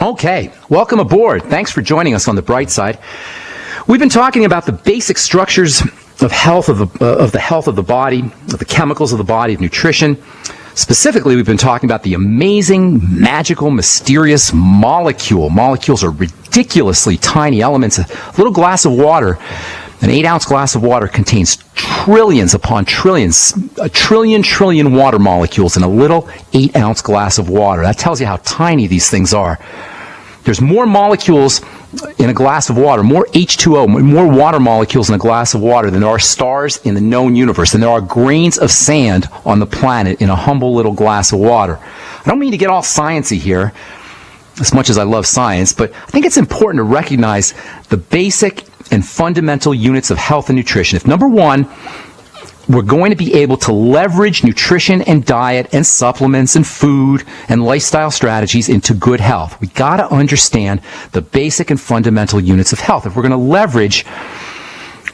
Okay, welcome aboard. Thanks for joining us on the bright side. We've been talking about the basic structures of health of the health of the body, of the chemicals of the body, of nutrition. Specifically, we've been talking about the amazing, magical, mysterious molecule. Molecules are ridiculously tiny elements. A little glass of water, an 8-ounce glass of water, contains trillions upon trillions, a trillion water molecules in a little 8-ounce glass of water. That tells you how tiny these things are. There's more molecules in a glass of water, more H2O, more water molecules in a glass of water than there are stars in the known universe, and there are grains of sand on the planet in a humble little glass of water. I don't mean to get all sciencey here, as much as I love science, but I think it's important to recognize the basic and fundamental units of health and nutrition. If number one, we're going to be able to leverage nutrition and diet and supplements and food and lifestyle strategies into good health, we got to understand the basic and fundamental units of health. If we're going to leverage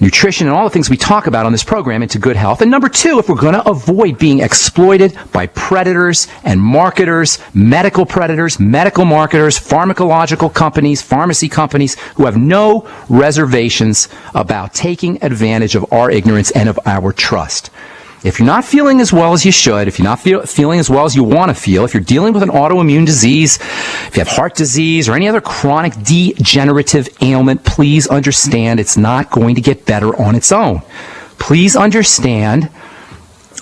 nutrition and all the things we talk about on this program into good health. And number two, if we're going to avoid being exploited by predators and marketers, medical predators, medical marketers, pharmacological companies, pharmacy companies who have no reservations about taking advantage of our ignorance and of our trust. If you're not feeling as well as you should, if you're not feeling as well as you want to feel, if you're dealing with an autoimmune disease, if you have heart disease or any other chronic degenerative ailment, please understand it's not going to get better on its own. Please understand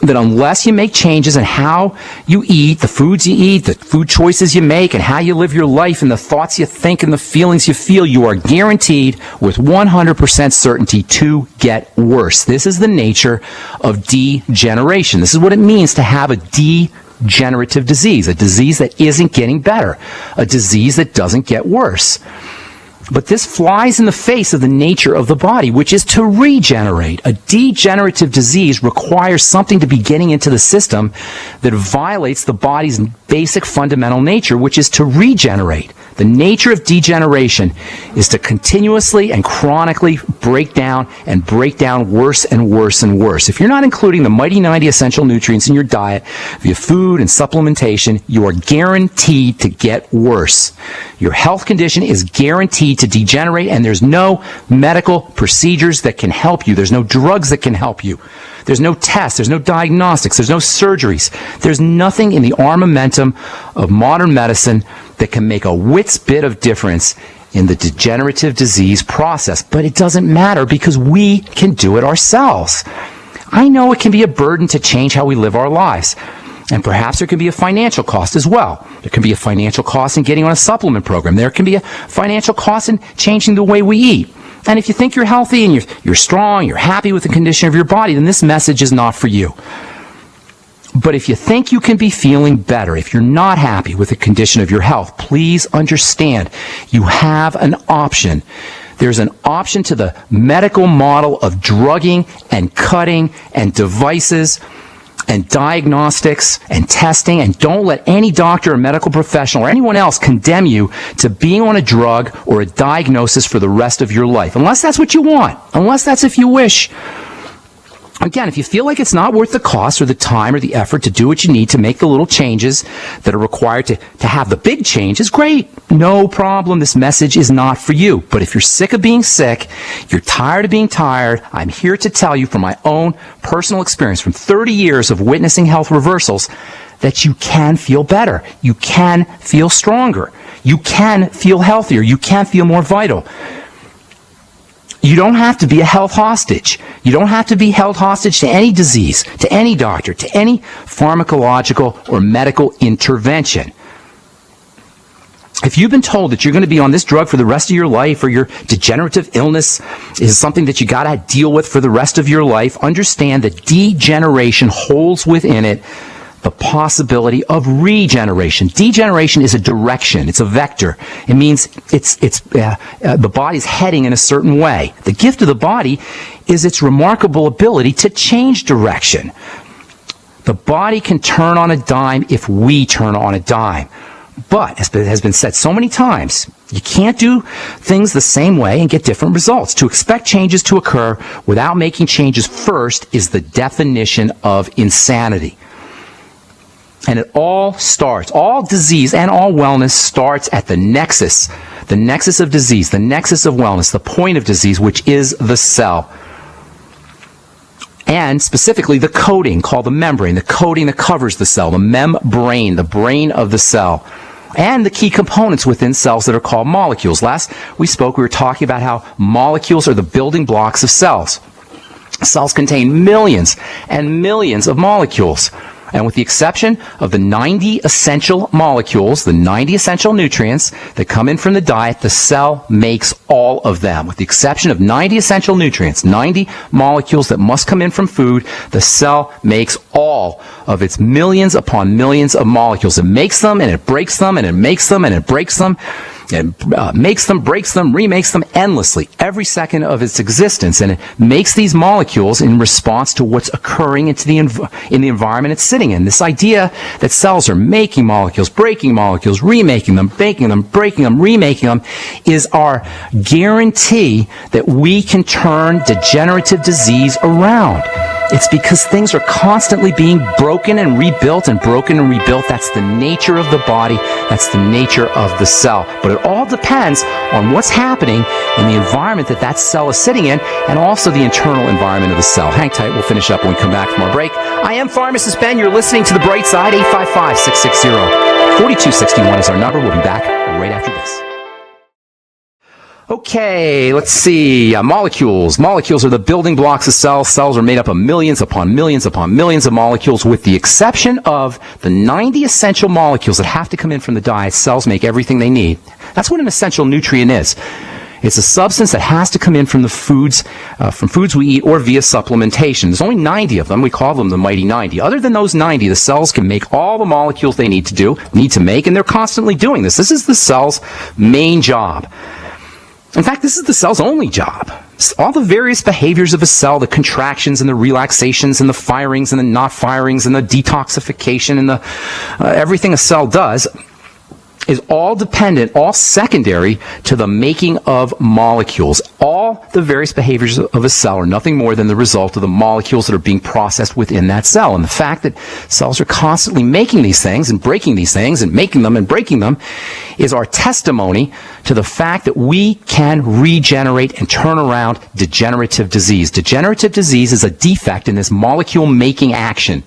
that unless you make changes in how you eat, the foods you eat, the food choices you make, and how you live your life, and the thoughts you think and the feelings you feel, you are guaranteed with 100% certainty to get worse. This is the nature of degeneration. This is what it means to have a degenerative disease, a disease that isn't getting better, a disease that doesn't get worse. But this flies in the face of the nature of the body, which is to regenerate. A degenerative disease requires something to be getting into the system that violates the body's basic fundamental nature, which is to regenerate. The nature of degeneration is to continuously and chronically break down worse and worse and worse. If you're not including the mighty 90 essential nutrients in your diet via food and supplementation, you are guaranteed to get worse. Your health condition is guaranteed to degenerate, and there's no medical procedures that can help you. There's no drugs that can help you. There's no tests. There's no diagnostics. There's no surgeries. There's nothing in the armamentum of modern medicine that can make a whit's bit of difference in the degenerative disease process. But it doesn't matter because we can do it ourselves. I know it can be a burden to change how we live our lives. And perhaps there can be a financial cost as well. There can be a financial cost in getting on a supplement program. There can be a financial cost in changing the way we eat. And if you think you're healthy and you're strong, you're happy with the condition of your body, then this message is not for you. But if you think you can be feeling better, if you're not happy with the condition of your health, please understand you have an option. There's an option to the medical model of drugging and cutting and devices and diagnostics and testing, and don't let any doctor or medical professional or anyone else condemn you to being on a drug or a diagnosis for the rest of your life, unless that's what you want, unless that's if you wish. Again, if you feel like it's not worth the cost or the time or the effort to do what you need to make the little changes that are required to have the big changes, great. No problem. This message is not for you. But if you're sick of being sick, you're tired of being tired, I'm here to tell you from my own personal experience, from 30 years of witnessing health reversals, that you can feel better. You can feel stronger. You can feel healthier. You can feel more vital. You don't have to be a health hostage. You don't have to be held hostage to any disease, to any doctor, to any pharmacological or medical intervention. If you've been told that you're going to be on this drug for the rest of your life, or your degenerative illness is something that you got to deal with for the rest of your life, understand that degeneration holds within it the possibility of regeneration. Degeneration is a direction. It's a vector. It means the body's heading in a certain way. The gift of the body is its remarkable ability to change direction. The body can turn on a dime if we turn on a dime. But, as has been said so many times, you can't do things the same way and get different results. To expect changes to occur without making changes first is the definition of insanity. And it all starts, all disease and all wellness starts at the nexus of disease, the nexus of wellness, the point of disease, which is the cell. And specifically the coating called the membrane, the coating that covers the cell, the membrane, the brain of the cell. And the key components within cells that are called molecules. Last we spoke, we were talking about how molecules are the building blocks of cells. Cells contain millions and millions of molecules. And with the exception of the 90 essential molecules, the 90 essential nutrients that come in from the diet, the cell makes all of them. With the exception of 90 essential nutrients, 90 molecules that must come in from food, the cell makes all of its millions upon millions of molecules. It makes them, and it breaks them, and it makes them, and it breaks them. It makes them, breaks them, remakes them endlessly, every second of its existence. And it makes these molecules in response to what's occurring in the environment it's sitting in. This idea that cells are making molecules, breaking molecules, remaking them, making them, breaking them, remaking them, is our guarantee that we can turn degenerative disease around. It's because things are constantly being broken and rebuilt and broken and rebuilt. That's the nature of the body. That's the nature of the cell. But it all depends on what's happening in the environment that cell is sitting in, and also the internal environment of the cell. Hang tight. We'll finish up when we come back from our break. I am Pharmacist Ben. You're listening to The Bright Side. 855-660-4261 is our number. We'll be back right after this. Okay, let's see. Molecules. Molecules are the building blocks of cells. Cells are made up of millions upon millions upon millions of molecules, with the exception of the 90 essential molecules that have to come in from the diet. Cells make everything they need. That's what an essential nutrient is. It's a substance that has to come in from the foods we eat or via supplementation. There's only 90 of them. We call them the mighty 90. Other than those 90, the cells can make all the molecules they need to make, and they're constantly doing this. This is the cell's main job. In fact, this is the cell's only job. All the various behaviors of a cell, the contractions and the relaxations and the firings and the not firings and the detoxification and the everything a cell does is all dependent, all secondary to the making of molecules. All the various behaviors of a cell are nothing more than the result of the molecules that are being processed within that cell. And the fact that cells are constantly making these things and breaking these things and making them and breaking them is our testimony to the fact that we can regenerate and turn around degenerative disease. Degenerative disease is a defect in this molecule-making action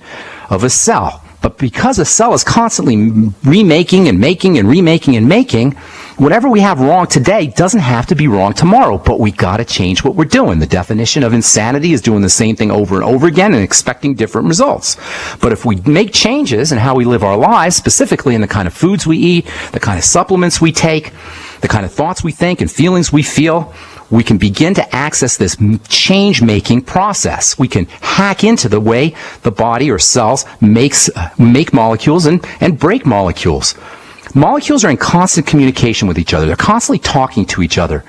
of a cell. But because a cell is constantly remaking and making and remaking and making, whatever we have wrong today doesn't have to be wrong tomorrow, but we got to change what we're doing. The definition of insanity is doing the same thing over and over again and expecting different results. But if we make changes in how we live our lives, specifically in the kind of foods we eat, the kind of supplements we take, the kind of thoughts we think and feelings we feel, we can begin to access this change-making process. We can hack into the way the body or cells make molecules and break molecules. Molecules are in constant communication with each other. They're constantly talking to each other.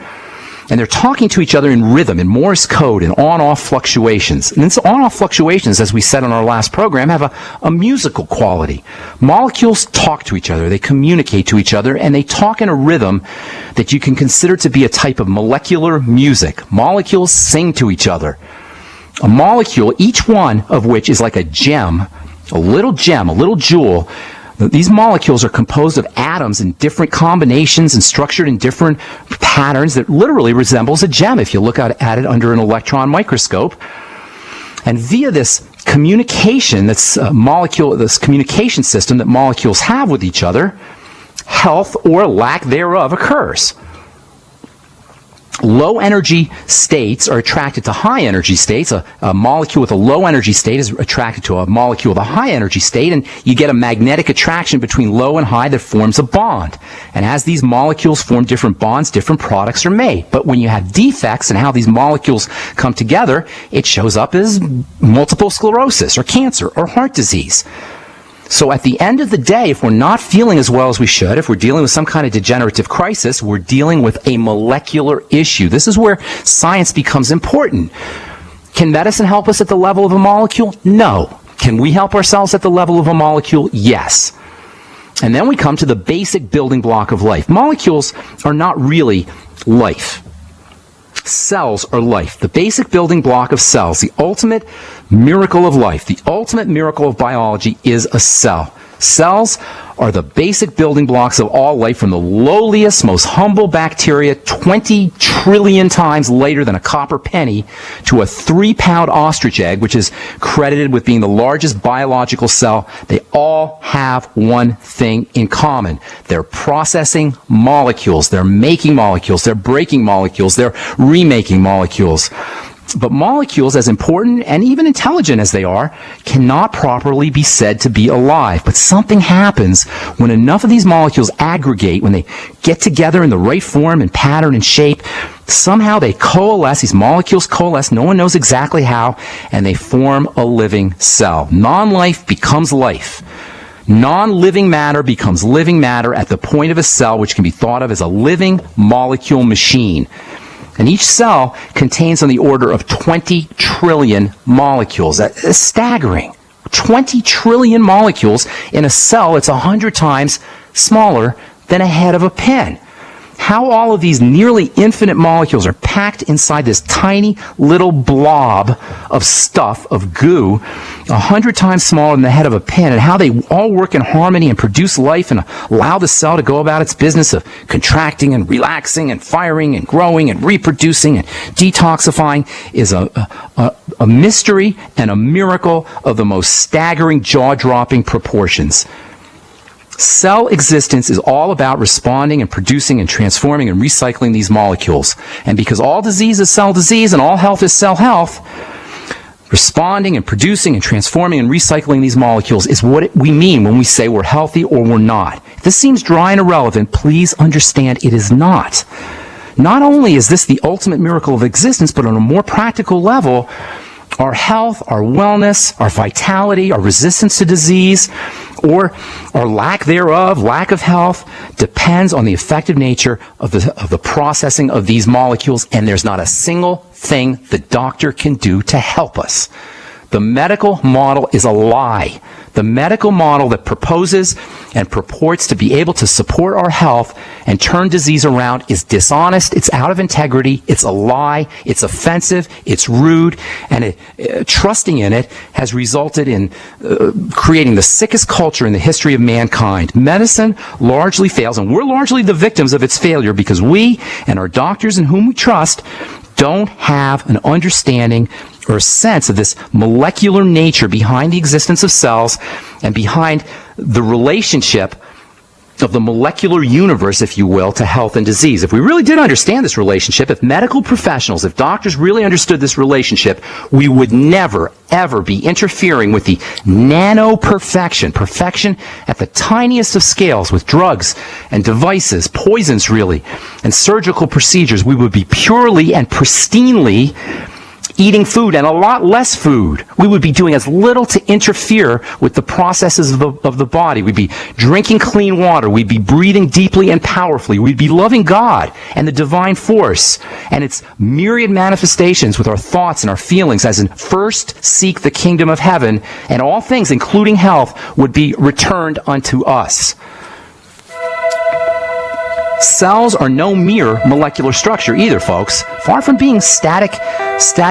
And they're talking to each other in rhythm, in Morse code, in on-off fluctuations. And these on-off fluctuations, as we said on our last program, have a musical quality. Molecules talk to each other, they communicate to each other, and they talk in a rhythm that you can consider to be a type of molecular music. Molecules sing to each other. A molecule, each one of which is like a gem, a little jewel. These molecules are composed of atoms in different combinations and structured in different patterns that literally resembles a gem if you look at it under an electron microscope. And via this communication, this communication system that molecules have with each other, health or lack thereof occurs. Low energy states are attracted to high energy states. A molecule with a low energy state is attracted to a molecule with a high energy state, and you get a magnetic attraction between low and high that forms a bond. And as these molecules form different bonds, different products are made. But when you have defects in how these molecules come together, it shows up as multiple sclerosis or cancer or heart disease. So at the end of the day, if we're not feeling as well as we should, if we're dealing with some kind of degenerative crisis, we're dealing with a molecular issue. This is where science becomes important. Can medicine help us at the level of a molecule? No. Can we help ourselves at the level of a molecule? Yes. And then we come to the basic building block of life. Molecules are not really life. Cells are life. The basic building block of cells, the ultimate miracle of life, the ultimate miracle of biology is a cell. Cells are the basic building blocks of all life, from the lowliest, most humble bacteria 20 trillion times lighter than a copper penny to a 3-pound ostrich egg, which is credited with being the largest biological cell. They all have one thing in common. They're processing molecules. They're making molecules. They're breaking molecules. They're remaking molecules. But molecules, as important and even intelligent as they are, cannot properly be said to be alive. But something happens when enough of these molecules aggregate, when they get together in the right form and pattern and shape. Somehow they coalesce, these molecules coalesce, no one knows exactly how, and they form a living cell. Non-life becomes life. Non-living matter becomes living matter at the point of a cell, which can be thought of as a living molecule machine. And each cell contains on the order of 20 trillion molecules. That's staggering. 20 trillion molecules in a cell. It's 100 times smaller than a head of a pin. How all of these nearly infinite molecules are packed inside this tiny little blob of stuff, of goo, 100 times smaller than the head of a pin, and how they all work in harmony and produce life and allow the cell to go about its business of contracting and relaxing and firing and growing and reproducing and detoxifying is a mystery and a miracle of the most staggering, jaw-dropping proportions. Cell existence is all about responding and producing and transforming and recycling these molecules. And because all disease is cell disease and all health is cell health, responding and producing and transforming and recycling these molecules is what we mean when we say we're healthy or we're not. If this seems dry and irrelevant, please understand it is not. Not only is this the ultimate miracle of existence, but on a more practical level, our health, our wellness, our vitality, our resistance to disease, or our lack thereof, lack of health, depends on the effective nature of the processing of these molecules, and there's not a single thing the doctor can do to help us. The medical model is a lie. The medical model that proposes and purports to be able to support our health and turn disease around is dishonest, it's out of integrity, it's a lie, it's offensive, it's rude, and trusting in it has resulted in creating the sickest culture in the history of mankind. Medicine largely fails, and we're largely the victims of its failure because we and our doctors in whom we trust don't have an understanding or a sense of this molecular nature behind the existence of cells and behind the relationship of the molecular universe, if you will, to health and disease. If we really did understand this relationship, if medical professionals, if doctors really understood this relationship, we would never, ever be interfering with the nano-perfection, perfection at the tiniest of scales with drugs and devices, poisons really, and surgical procedures. We would be purely and pristinely eating food and a lot less food. We would be doing as little to interfere with the processes of the body. We'd be drinking clean water. We'd be breathing deeply and powerfully. We'd be loving God and the divine force and its myriad manifestations with our thoughts and our feelings, as in first seek the kingdom of heaven, and all things, including health, would be returned unto us. Cells are no mere molecular structure either, folks. Far from being static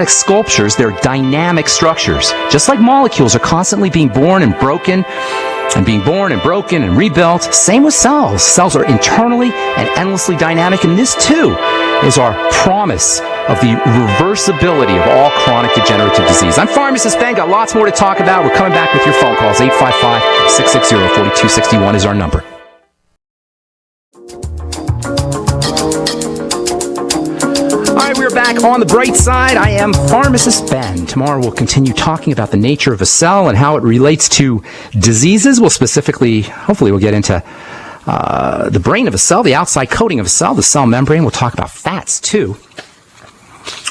sculptures, they're dynamic structures. Just like molecules are constantly being born and broken, and being born and broken and rebuilt, same with cells. Cells are internally and endlessly dynamic, and this too is our promise of the reversibility of all chronic degenerative disease. I'm Pharmacist Ben, got lots more to talk about. We're coming back with your phone calls. 855-660-4261 is our number. We're back on the bright side. I am Pharmacist Ben. Tomorrow we'll continue talking about the nature of a cell and how it relates to diseases. We'll specifically, hopefully we'll get into the brain of a cell, the outside coating of a cell, the cell membrane. We'll talk about fats too,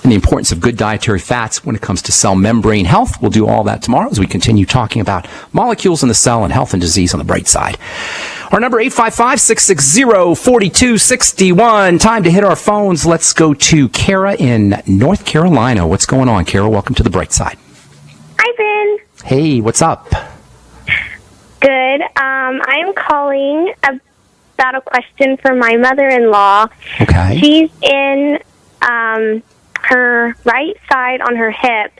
and the importance of good dietary fats when it comes to cell membrane health. We'll do all that tomorrow as we continue talking about molecules in the cell and health and disease on the bright side. Our number, 855-660-4261. Time to hit our phones. Let's go to Kara in North Carolina. What's going on, Kara? Welcome to the bright side. Hi, Ben. Hey, what's up? Good. I'm calling about a question for my mother-in-law. Okay. She's in her right side on her hip,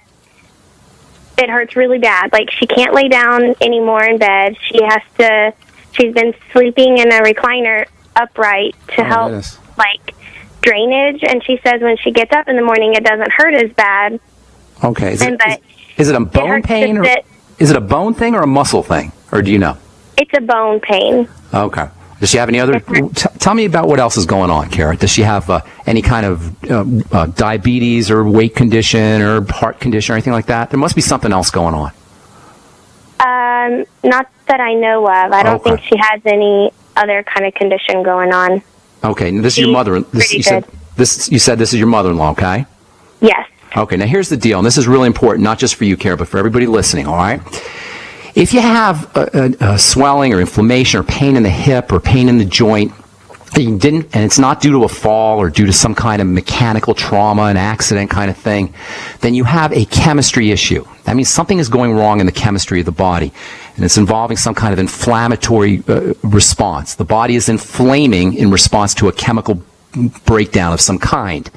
it hurts really bad. Like, she can't lay down anymore in bed. She's been sleeping in a recliner upright to help, goodness. like, drainage. And she says when she gets up in the morning, it doesn't hurt as bad. Okay. Is it a bone pain? Or, is it a bone thing or a muscle thing? Or do you know? It's a bone pain. Okay. Does she have any other? Tell me about what else is going on, Kara. Does she have any kind of diabetes or weight condition or heart condition or anything like that? There must be something else going on. Not that I know of. I don't think she has any other kind of condition going on. Okay. Now, this is your mother. You said this is your mother-in-law. Okay. Yes. Okay. Now here's the deal, and this is really important, not just for you, Kara, but for everybody listening. All right. If you have a swelling or inflammation or pain in the hip or pain in the joint, and it's not due to a fall or due to some kind of mechanical trauma, an accident kind of thing, then you have a chemistry issue. That means something is going wrong in the chemistry of the body, and it's involving some kind of inflammatory response. The body is inflaming in response to a chemical breakdown of some kind.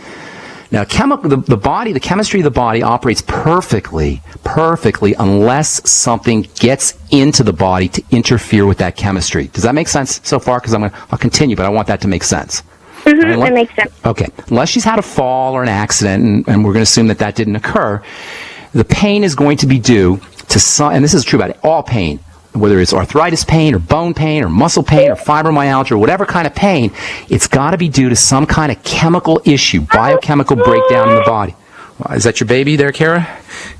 Now, the chemistry of the body operates perfectly unless something gets into the body to interfere with that chemistry. Does that make sense so far? Because I'll continue, but I want that to make sense. Mm-hmm, that makes sense. Okay. Unless she's had a fall or an accident, and we're going to assume that didn't occur, the pain is going to be due to some, and this is true about all pain, whether it's arthritis pain or bone pain or muscle pain or fibromyalgia or whatever kind of pain, it's got to be due to some kind of chemical issue, biochemical breakdown in the body. Is that your baby there, Kara?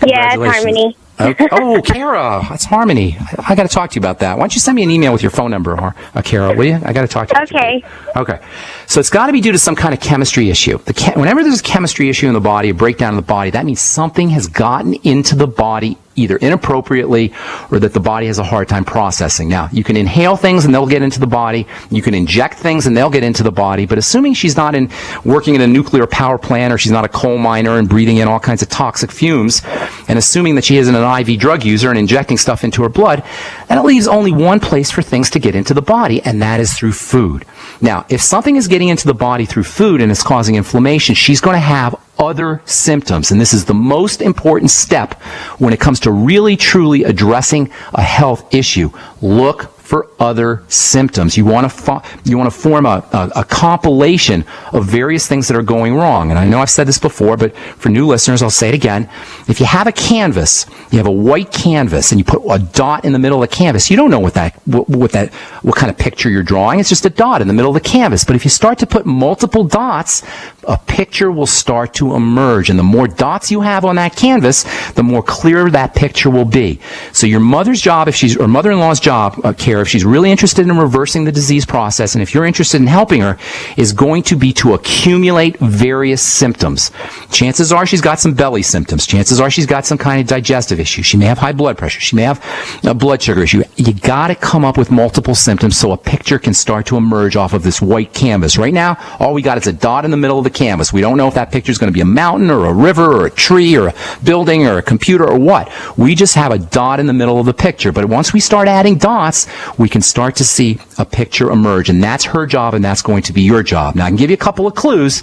Yeah, it's Harmony. Okay. Oh, Kara, that's Harmony. I got to talk to you about that. Why don't you send me an email with your phone number, Kara, will you? I got to talk to you. Okay. Okay. So it's got to be due to some kind of chemistry issue. Whenever there's a chemistry issue in the body, a breakdown in the body, that means something has gotten into the body either inappropriately or that the body has a hard time processing. Now, you can inhale things and they'll get into the body. You can inject things and they'll get into the body. But assuming she's not working in a nuclear power plant or she's not a coal miner and breathing in all kinds of toxic fumes, and assuming that she isn't an IV drug user and injecting stuff into her blood, then it leaves only one place for things to get into the body, and that is through food. Now, if something is getting into the body through food and it's causing inflammation, she's going to have other symptoms. And this is the most important step when it comes to really, truly addressing a health issue. Look for other symptoms. You want to form a compilation of various things that are going wrong. And I know I've said this before, but for new listeners, I'll say it again. If you have a canvas, you have a white canvas, and you put a dot in the middle of the canvas, you don't know what kind of picture you're drawing. It's just a dot in the middle of the canvas. But if you start to put multiple dots, a picture will start to emerge. And the more dots you have on that canvas, the more clear that picture will be. So your mother's job, or mother-in-law's job, Kara, if she's really interested in reversing the disease process, and if you're interested in helping her, is going to be to accumulate various symptoms. Chances are she's got some belly symptoms. Chances are she's got some kind of digestive issue. She may have high blood pressure. She may have a blood sugar issue. You got to come up with multiple symptoms so a picture can start to emerge off of this white canvas. Right now, all we got is a dot in the middle of the canvas. We don't know if that picture is going to be a mountain or a river or a tree or a building or a computer or what. We just have a dot in the middle of the picture. But once we start adding dots, we can start to see a picture emerge, and that's her job, and that's going to be your job. Now, I can give you a couple of clues.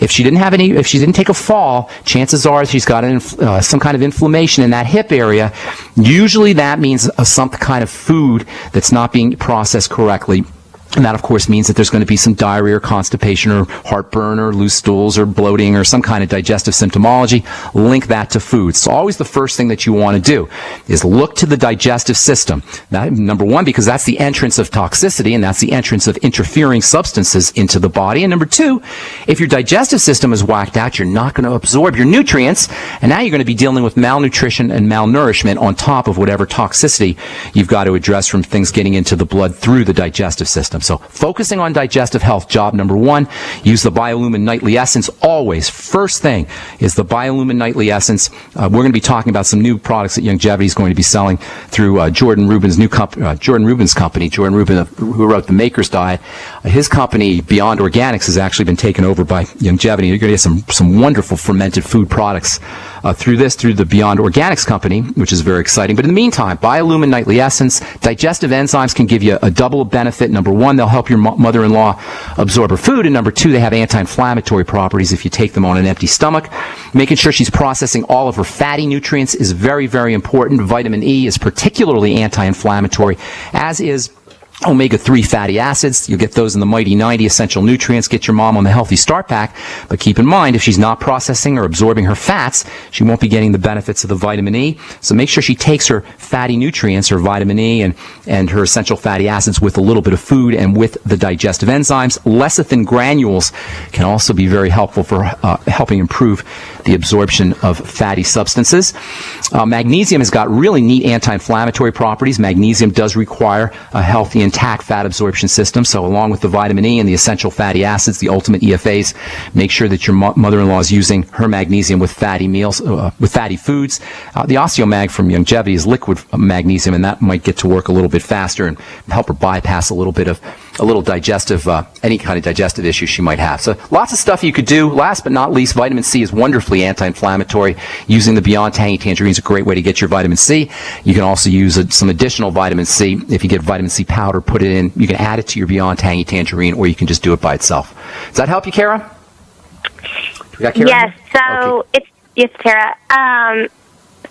If she didn't take a fall, chances are she's got some kind of inflammation in that hip area. Usually that means some kind of food that's not being processed correctly. And that, of course, means that there's going to be some diarrhea or constipation or heartburn or loose stools or bloating or some kind of digestive symptomology. Link that to food. So always the first thing that you want to do is look to the digestive system. That, number one, because that's the entrance of toxicity and that's the entrance of interfering substances into the body. And number two, if your digestive system is whacked out, you're not going to absorb your nutrients. And now you're going to be dealing with malnutrition and malnourishment on top of whatever toxicity you've got to address from things getting into the blood through the digestive system. So focusing on digestive health, job number one, use the Biolumin Nightly Essence always. First thing is the Biolumin Nightly Essence. We're going to be talking about some new products that Youngevity is going to be selling through Jordan Rubin's company. Jordan Rubin, who wrote The Maker's Diet. His company, Beyond Organics, has actually been taken over by Youngevity. You're going to get some wonderful fermented food products through the Beyond Organics company, which is very exciting. But in the meantime, Biolumin Nightly Essence, digestive enzymes can give you a double benefit. Number one, they'll help your mother-in-law absorb her food. And number two, they have anti-inflammatory properties if you take them on an empty stomach. Making sure she's processing all of her fatty nutrients is very, very important. Vitamin E is particularly anti-inflammatory, as is omega-3 fatty acids. You'll get those in the Mighty 90 essential nutrients. Get your mom on the Healthy Start Pack. But keep in mind, if she's not processing or absorbing her fats, she won't be getting the benefits of the vitamin E. So make sure she takes her fatty nutrients, her vitamin E and her essential fatty acids with a little bit of food and with the digestive enzymes. Lecithin granules can also be very helpful for helping improve the absorption of fatty substances. Magnesium has got really neat anti-inflammatory properties. Magnesium does require a healthy intact fat absorption system. So along with the vitamin E and the essential fatty acids, the ultimate EFAs, make sure that your mother-in-law is using her magnesium with fatty meals, with fatty foods. The Osteomag from Longevity is liquid magnesium, and that might get to work a little bit faster and help her bypass a little digestive, any kind of digestive issue she might have. So lots of stuff you could do. Last but not least, vitamin C is wonderfully anti-inflammatory. Using the Beyond Tangy Tangerine is a great way to get your vitamin C. You can also use some additional vitamin C. If you get vitamin C powder, put it in. You can add it to your Beyond Tangy Tangerine, or you can just do it by itself. Does that help you, Kara? We got Kara? Yes. So okay. it's Kara.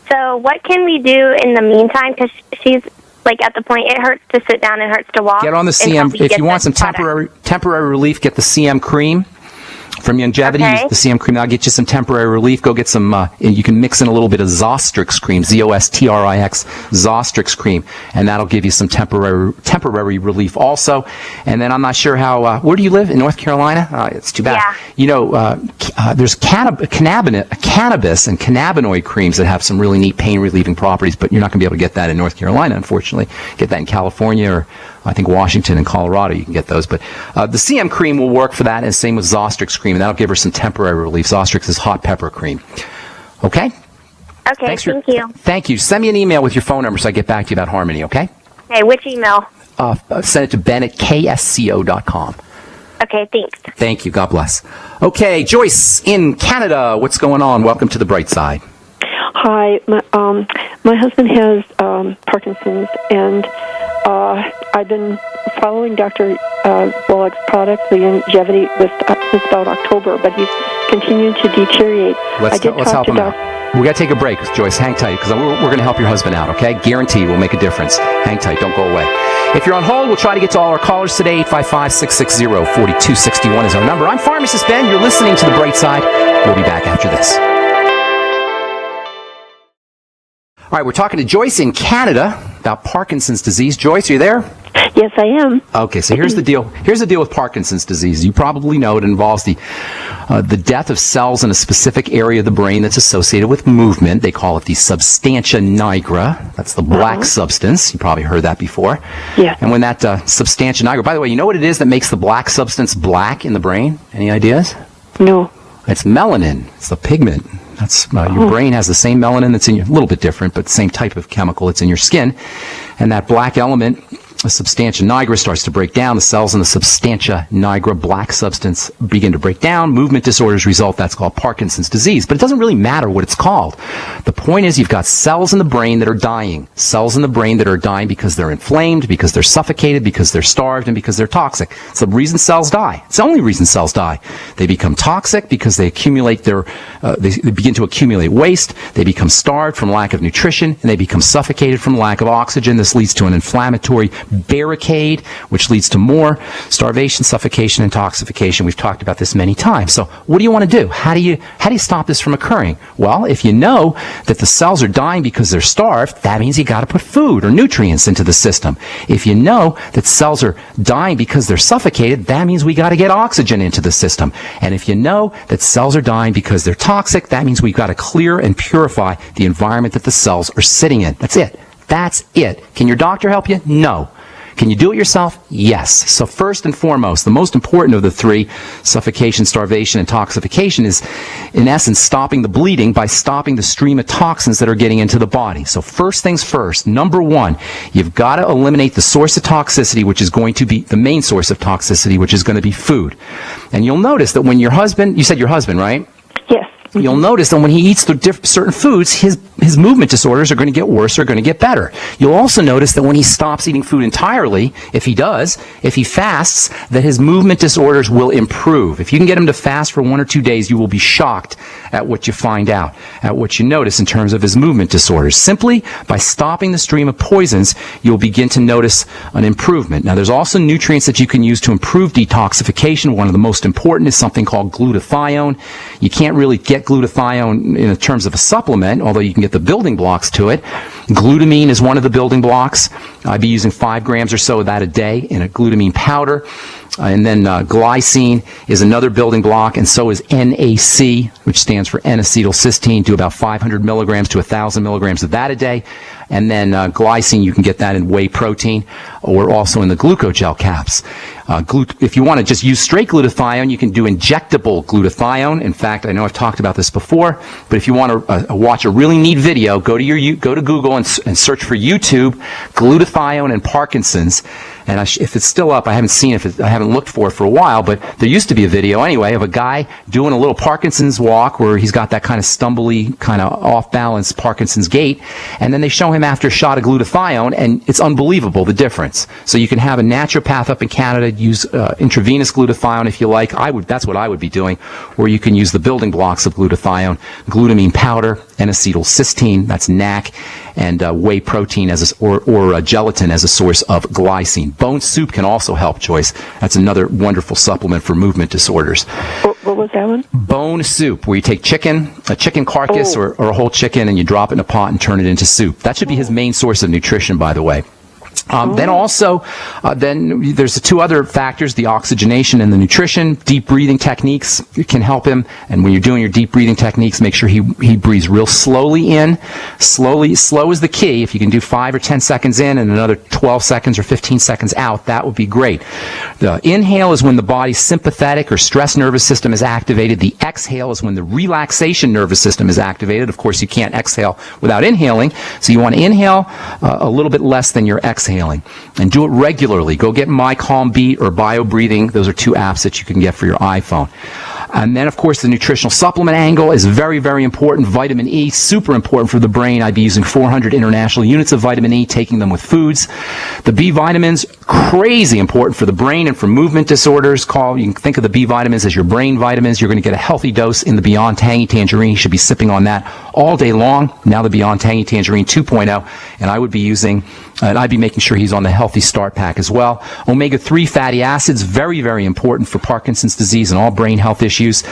So what can we do in the meantime? Because she's like at the point it hurts to sit down and hurts to walk. Get on the CM. If you want some temporary relief, get the CM cream from Longevity. Okay. Use the CM cream. That'll get you some temporary relief. Go get some, you can mix in a little bit of Zostrix cream, Zostrix, Zostrix cream, and that'll give you some temporary relief also. And then I'm not sure how, where do you live? In North Carolina? It's too bad. Yeah. You know, there's cannabis and cannabinoid creams that have some really neat pain relieving properties, but you're not going to be able to get that in North Carolina, unfortunately. Get that in California or I think Washington and Colorado, you can get those. But the CM cream will work for that, and same with Zostrix cream, and that'll give her some temporary relief. Zostrix is hot pepper cream. Okay? Okay, thank you. Thank you. Send me an email with your phone number so I get back to you about Harmony, okay? Okay, which email? Send it to ben@ksco.com. Okay, thanks. Thank you. God bless. Okay, Joyce in Canada, what's going on? Welcome to the bright side. Hi, my husband has Parkinson's, and I've been following Dr. Bullock's products, the Longevity, since about October, but he's continued to deteriorate. Let's help him out. We got to take a break, Joyce. Hang tight, because we're going to help your husband out, okay? Guaranteed we'll make a difference. Hang tight. Don't go away. If you're on hold, we'll try to get to all our callers today. 855-660-4261 is our number. I'm Pharmacist Ben. You're listening to The Bright Side. We'll be back after this. All right, we're talking to Joyce in Canada about Parkinson's disease. Joyce, are you there? Yes, I am. Okay, so here's the deal. Here's the deal with Parkinson's disease. You probably know it involves the death of cells in a specific area of the brain that's associated with movement. They call it the substantia nigra. That's the black substance. You probably heard that before. Yeah. And when that substantia nigra, by the way, you know what it is that makes the black substance black in the brain? Any ideas? No. It's melanin. It's the pigment. That's your brain has the same melanin that's in your, a little bit different, but the same type of chemical that's in your skin. And that black element, the substantia nigra, starts to break down. The cells in the substantia nigra, black substance, begin to break down. Movement disorders result. That's called Parkinson's disease. But it doesn't really matter what it's called. The point is you've got cells in the brain that are dying. Cells in the brain that are dying because they're inflamed, because they're suffocated, because they're starved, and because they're toxic. It's the reason cells die. It's the only reason cells die. They become toxic because they accumulate they begin to accumulate waste. They become starved from lack of nutrition, and they become suffocated from lack of oxygen. This leads to an inflammatory barricade, which leads to more starvation, suffocation, and intoxication. We've talked about this many times. So what do you want to do? How do you stop this from occurring? Well, if you know that the cells are dying because they're starved, that means you got to put food or nutrients into the system. If you know that cells are dying because they're suffocated, that means we got to get oxygen into the system. And if you know that cells are dying because they're toxic, that means we've got to clear and purify the environment that the cells are sitting in. That's it. That's it. Can your doctor help you? No. Can you do it yourself? Yes. So first and foremost, the most important of the three, suffocation, starvation, and toxification, is, in essence, stopping the bleeding by stopping the stream of toxins that are getting into the body. So first things first, number one, you've got to eliminate the source of toxicity, which is going to be the main source of toxicity, which is going to be food. And you'll notice that when your husband, you said your husband, right? Yes. you'll notice that when he eats certain foods, his movement disorders are going to get worse or going to get better. You'll also notice that when he stops eating food entirely, if he fasts, that his movement disorders will improve. If you can get him to fast for 1 or 2 days, you will be shocked at what you find out, at what you notice in terms of his movement disorders. Simply by stopping the stream of poisons, you'll begin to notice an improvement. Now, there's also nutrients that you can use to improve detoxification. One of the most important is something called glutathione. You can't really get glutathione in terms of a supplement, although you can get the building blocks to it. Glutamine is one of the building blocks. I'd be using 5 grams or so of that a day in a glutamine powder. And then glycine is another building block, and so is NAC, which stands for N-acetylcysteine. Do about 500 milligrams to 1,000 milligrams of that a day. And then glycine, you can get that in whey protein or also in the glucogel caps. If you want to just use straight glutathione, you can do injectable glutathione. In fact, I know I've talked about this before, but if you want to watch a really neat video, go to Google and search for YouTube glutathione and Parkinson's. And if it's still up, I haven't seen it. I haven't looked for it for a while, but there used to be a video anyway of a guy doing a little Parkinson's walk where he's got that kind of stumbly, kind of off-balance Parkinson's gait, and then they show him after a shot of glutathione, and it's unbelievable, the difference. So you can have a naturopath up in Canada use intravenous glutathione if you like. That's what I would be doing. Or you can use the building blocks of glutathione, glutamine powder, N-acetylcysteine, that's NAC, and whey protein or gelatin as a source of glycine. Bone soup can also help, Joyce. That's another wonderful supplement for movement disorders. What was that one? Bone soup, where you take a chicken carcass or a whole chicken, and you drop it in a pot and turn it into soup. That should be his main source of nutrition, by the way. Then also, then there's the 2 other factors, the oxygenation and the nutrition. Deep breathing techniques can help him. And when you're doing your deep breathing techniques, make sure he breathes real slowly in. Slow is the key. If you can do 5 or 10 seconds in and another 12 seconds or 15 seconds out, that would be great. The inhale is when the body's sympathetic or stress nervous system is activated. The exhale is when the relaxation nervous system is activated. Of course, you can't exhale without inhaling. So you want to inhale a little bit less than your exhale. And do it regularly. Go get My Calm Beat or Bio Breathing. Those are 2 apps that you can get for your iPhone. And then, of course, the nutritional supplement angle is very, very important. Vitamin E, super important for the brain. I'd be using 400 international units of vitamin E, taking them with foods. The B vitamins, crazy important for the brain and for movement disorders. You can think of the B vitamins as your brain vitamins. You're going to get a healthy dose in the Beyond Tangy Tangerine. You should be sipping on that all day long. Now the Beyond Tangy Tangerine 2.0. And I would be using, and I'd be making sure he's on the Healthy Start Pack as well. Omega-3 fatty acids, very, very important for Parkinson's disease and all brain health issues.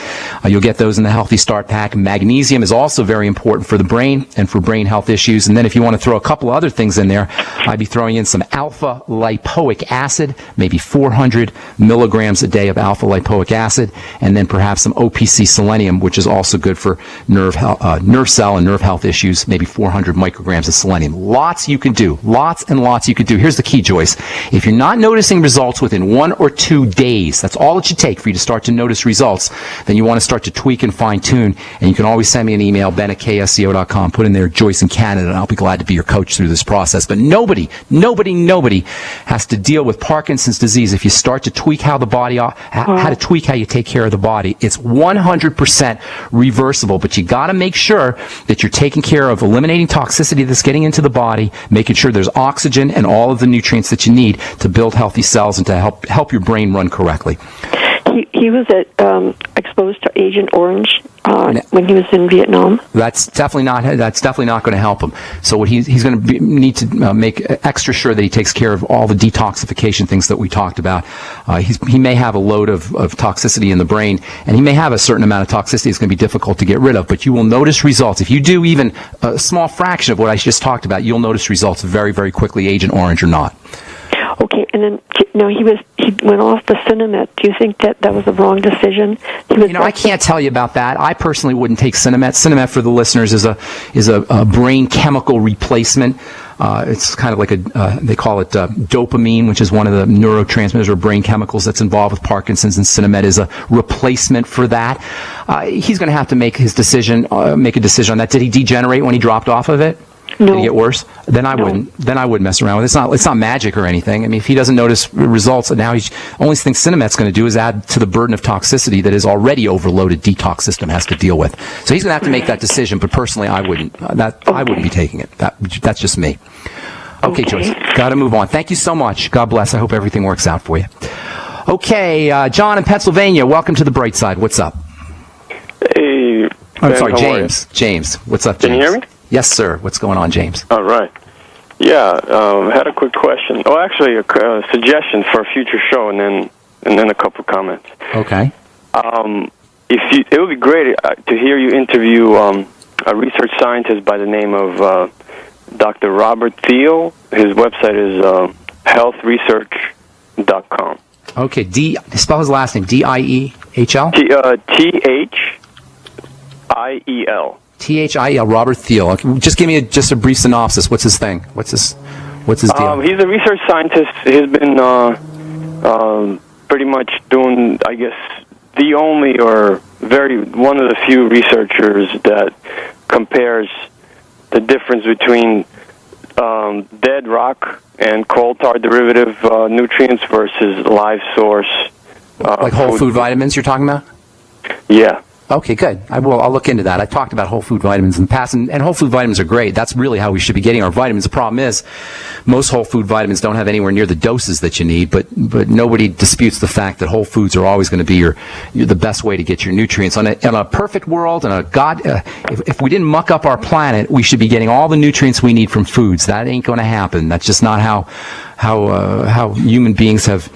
You'll get those in the Healthy Start Pack. Magnesium is also very important for the brain and for brain health issues. And then if you want to throw a couple of other things in there, I'd be throwing in some alpha lipoic acid, maybe 400 milligrams a day of alpha lipoic acid, and then perhaps some OPC selenium, which is also good for nerve cell and nerve health issues, maybe 400 micrograms of selenium. Lots you can do. Lots and lots you could do. Here's the key, Joyce. If you're not noticing results within 1 or 2 days, that's all it should take for you to start to notice results, then you want to start to tweak and fine-tune. And you can always send me an email, ben@ksco.com. Put in there Joyce in Canada, and I'll be glad to be your coach through this process. But nobody has to deal with Parkinson's disease if you start to tweak how the body, how to tweak how you take care of the body. It's 100% reversible, but you got to make sure that you're taking care of eliminating toxicity that's getting into the body, making sure there's oxygen and all of the nutrients that you need to build healthy cells and to help your brain run correctly. He was exposed to Agent Orange when he was in Vietnam. That's definitely not going to help him. So what he's going to need to make extra sure that he takes care of all the detoxification things that we talked about. He may have a load of toxicity in the brain, and he may have a certain amount of toxicity that's going to be difficult to get rid of. But you will notice results if you do even a small fraction of what I just talked about. You'll notice results very, very quickly, Agent Orange or not. Okay, and then he went off the Cinemet. Do you think that was a wrong decision? I can't tell you about that. I personally wouldn't take Cinemet. Cinemet, for the listeners, is a brain chemical replacement. It's kind of like they call it dopamine, which is one of the neurotransmitters or brain chemicals that's involved with Parkinson's, and Cinemet is a replacement for that. He's going to have to make a decision on that. Did he degenerate when he dropped off of it? Did it get worse? Then I wouldn't. Then I wouldn't mess around with it. It's not magic or anything. I mean, if he doesn't notice results, now he's only thing Cinemet's going to do is add to the burden of toxicity that his already overloaded detox system has to deal with. So he's going to have to make that decision. But personally, I wouldn't. I wouldn't be taking it. That's just me. Okay, Joyce, got to move on. Thank you so much. God bless. I hope everything works out for you. Okay, John in Pennsylvania, welcome to the bright side. What's up? Hey, I'm sorry, James. James, what's up, James? Can you hear me? Yes, sir. What's going on, James? All right. Yeah, had a quick question. Oh, actually, a suggestion for a future show, and then a couple of comments. Okay. It would be great to hear you interview a research scientist by the name of Dr. Robert Thiel. His website is healthresearch.com. Okay, spell his last name, D-I-E-H-L? Thiel. Thiel, Robert Thiel. Okay, just give me just a brief synopsis. What's his thing? What's his deal? He's a research scientist. He's been pretty much doing, I guess, the only or one of the few researchers that compares the difference between dead rock and coal tar derivative nutrients versus live source. Like whole food vitamins you're talking about? Yeah. Okay, good. I'll look into that. I talked about whole food vitamins in the past, and whole food vitamins are great. That's really how we should be getting our vitamins. The problem is, most whole food vitamins don't have anywhere near the doses that you need, but nobody disputes the fact that whole foods are always going to be the best way to get your nutrients. In a perfect world, if we didn't muck up our planet, we should be getting all the nutrients we need from foods. That ain't going to happen. That's just not how human beings have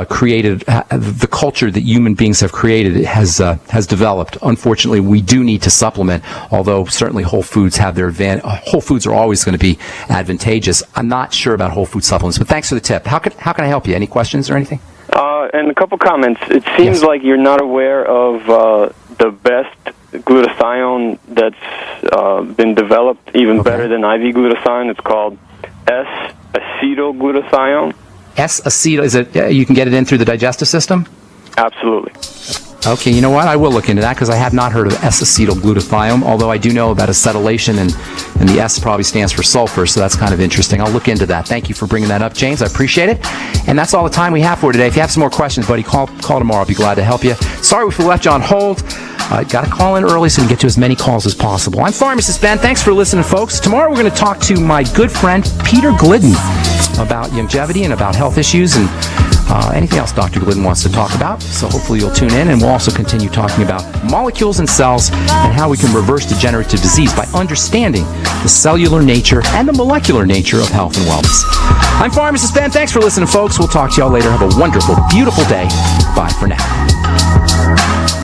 created the culture that human beings have created has developed. Unfortunately, we do need to supplement, although certainly whole foods have their advantage. Whole foods are always going to be advantageous. I'm not sure about whole food supplements, but thanks for the tip. How can I help you? Any questions or anything? And a couple comments. It seems like you're not aware of the best glutathione that's been developed, even better than IV glutathione. It's called S-acetylglutathione. S-acetyl, is it? You can get it in through the digestive system? Absolutely. Okay, you know what? I will look into that because I have not heard of S-acetylglutathione, although I do know about acetylation, and the S probably stands for sulfur, so that's kind of interesting. I'll look into that. Thank you for bringing that up, James. I appreciate it. And that's all the time we have for today. If you have some more questions, buddy, call tomorrow. I'll be glad to help you. Sorry if we left you on hold. Got to call in early so we can get to as many calls as possible. I'm Pharmacist Ben. Thanks for listening, folks. Tomorrow we're going to talk to my good friend Peter Glidden about longevity and about health issues and anything else Dr. Glidden wants to talk about. So hopefully you'll tune in, and we'll also continue talking about molecules and cells and how we can reverse degenerative disease by understanding the cellular nature and the molecular nature of health and wellness. I'm Pharmacist Ben. Thanks for listening, folks. We'll talk to y'all later. Have a wonderful, beautiful day. Bye for now.